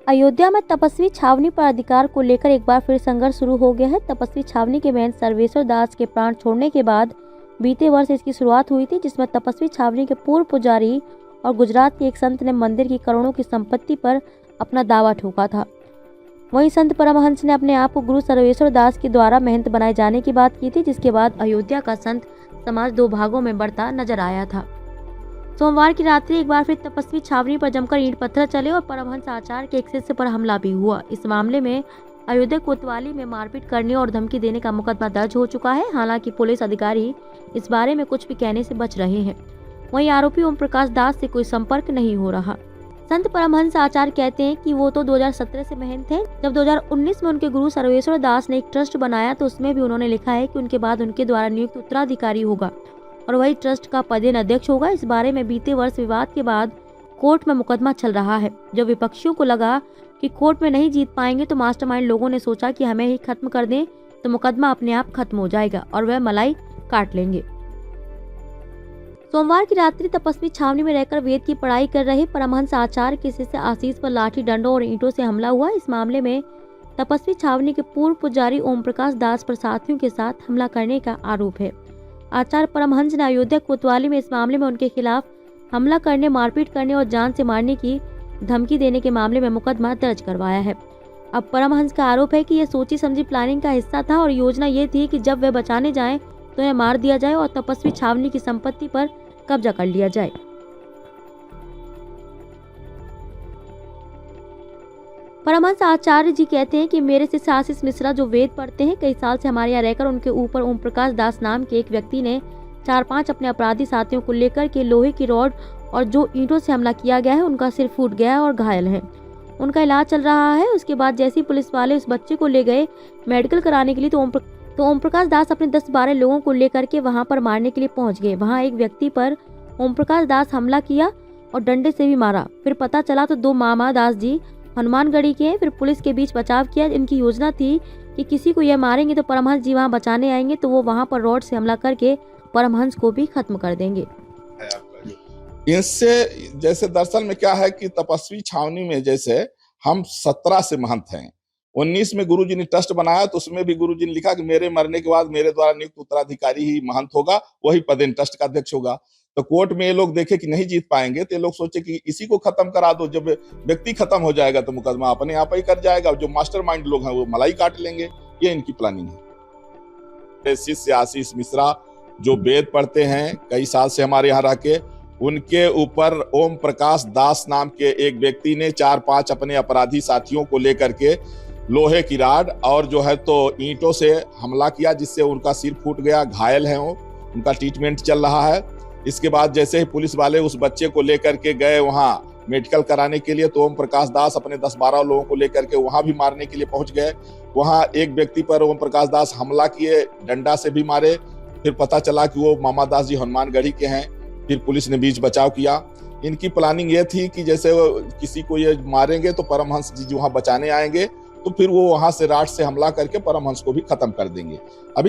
अयोध्या में तपस्वी छावनी पर अधिकार को लेकर एक बार फिर संघर्ष शुरू हो गया है। तपस्वी छावनी के महंत सर्वेश्वर दास के प्राण छोड़ने के बाद बीते वर्ष इसकी शुरुआत हुई थी, जिसमें तपस्वी छावनी के पूर्व पुजारी और गुजरात के एक संत ने मंदिर की करोड़ों की संपत्ति पर अपना दावा ठोका था। वहीं संत परमहंस ने अपने आप को गुरु सर्वेश्वर दास के द्वारा महंत बनाए जाने की बात की थी, जिसके बाद अयोध्या का संत समाज दो भागों में बढ़ता नजर आया था। सोमवार की रात्रि एक बार फिर तपस्वी छावनी पर जमकर ईंट पत्थर चले और परमहंस आचार्य के एक शिष्य पर हमला भी हुआ। इस मामले में अयोध्या कोतवाली में मारपीट करने और धमकी देने का मुकदमा दर्ज हो चुका है। हालांकि पुलिस अधिकारी इस बारे में कुछ भी कहने से बच रहे हैं। वहीं आरोपी ओम प्रकाश दास से कोई संपर्क नहीं हो रहा। संत परमहंस आचार्य कहते हैं कि वो तो 2017 से महंत थे। जब 2019 में उनके गुरु सर्वेश्वर दास ने एक ट्रस्ट बनाया तो उसमें भी उन्होंने लिखा है कि उनके बाद उनके द्वारा नियुक्त उत्तराधिकारी होगा और वही ट्रस्ट का पदेन अध्यक्ष होगा। इस बारे में बीते वर्ष विवाद के बाद कोर्ट में मुकदमा चल रहा है। जब विपक्षियों को लगा कि कोर्ट में नहीं जीत पाएंगे तो मास्टरमाइंड लोगों ने सोचा कि हमें ही खत्म कर दें तो मुकदमा अपने आप खत्म हो जाएगा और वह मलाई काट लेंगे। सोमवार की रात्रि तपस्वी छावनी में रहकर वेद की पढ़ाई कर रहे परमहंस आचार्य के शिष्य आशीष पर लाठी डंडों और ईंटों से हमला हुआ। इस मामले में तपस्वी छावनी के पूर्व पुजारी ओम प्रकाश दास पर साथियों के साथ हमला करने का आरोप है। आचार्य परमहंस ने अयोध्या कोतवाली में इस मामले में उनके खिलाफ हमला करने, मारपीट करने और जान से मारने की धमकी देने के मामले में मुकदमा दर्ज करवाया है। अब परमहंस का आरोप है कि यह सोची समझी प्लानिंग का हिस्सा था और योजना ये थी कि जब वे बचाने जाएं तो उन्हें मार दिया जाए और तपस्वी छावनी की संपत्ति पर कब्जा कर लिया जाए। परमहंस आचार्य जी कहते हैं कि मेरे शिष्य आशीष मिश्रा जो वेद पढ़ते हैं, कई साल से हमारे यहाँ रहकर उनके ऊपर ओम प्रकाश दास नाम के एक व्यक्ति ने 4-5 अपने अपराधी साथियों को लेकर के लोहे की रॉड और जो ईंटों से हमला किया गया है, उनका सिर फूट गया है और घायल है। उनका इलाज चल रहा है। उसके बाद जैसे ही पुलिस वाले उस बच्चे को ले गए मेडिकल कराने के लिए तो ओम प्रकाश दास अपने 10-12 लोगों को लेकर के वहां पर मारने के लिए पहुंच गए। वहां एक व्यक्ति पर ओम प्रकाश दास हमला किया और डंडे से भी मारा। फिर पता चला तो 2 मामा दास जी हनुमानगढ़ी के हैं। फिर पुलिस के बीच बचाव किया। इनकी योजना थी कि किसी को यह मारेंगे तो परमहंस जी वहां बचाने आएंगे तो वो वहां पर रॉड से हमला करके परमहंस को भी खत्म कर देंगे। इससे जैसे दरअसल में क्या है कि तपस्वी छावनी में जैसे हम 17 से महंत हैं। 19 में गुरुजी ने ट्रस्ट बनाया तो उसमें भी गुरुजी ने लिखा कि मेरे मरने के बाद मेरे द्वारा नियुक्त उत्तराधिकारी ही महंत होगा, वही पदेन ट्रस्ट का अध्यक्ष होगा। तो कोर्ट में ये लोग देखे कि नहीं जीत पाएंगे तो ये लोग सोचे कि इसी को खत्म करा दो। जब व्यक्ति खत्म हो जाएगा तो मुकदमा अपने आप ही कर जाएगा। जो मास्टरमाइंड लोग हैं वो मलाई काट लेंगे। ये इनकी प्लानिंग है। शिष्य आशीष मिश्रा जो वेद पढ़ते हैं, कई साल से हमारे यहाँ रह के, उनके ऊपर ओम प्रकाश दास नाम के एक व्यक्ति ने 4-5 अपने अपराधी साथियों को लेकर के लोहे की राड और जो है तो ईंटों से हमला किया, जिससे उनका सिर फूट गया, घायल है वो, उनका ट्रीटमेंट चल रहा है। इसके बाद जैसे ही पुलिस वाले उस बच्चे को लेकर के गए वहां मेडिकल कराने के लिए तो ओम प्रकाश दास अपने 10-12 लोगों को लेकर के वहां भी मारने के लिए पहुंच गए। वहां एक व्यक्ति पर ओम प्रकाश दास हमला किए, डंडा से भी मारे। फिर पता चला कि वो मामा दास जी हनुमानगढ़ी के हैं। फिर पुलिस ने बीच बचाव किया। इनकी प्लानिंग ये थी कि जैसे किसी को ये मारेंगे तो परमहंस जी वहां बचाने आएंगे तो फिर वो वहां से राड से हमला करके परमहंस को भी खत्म कर देंगे। अभी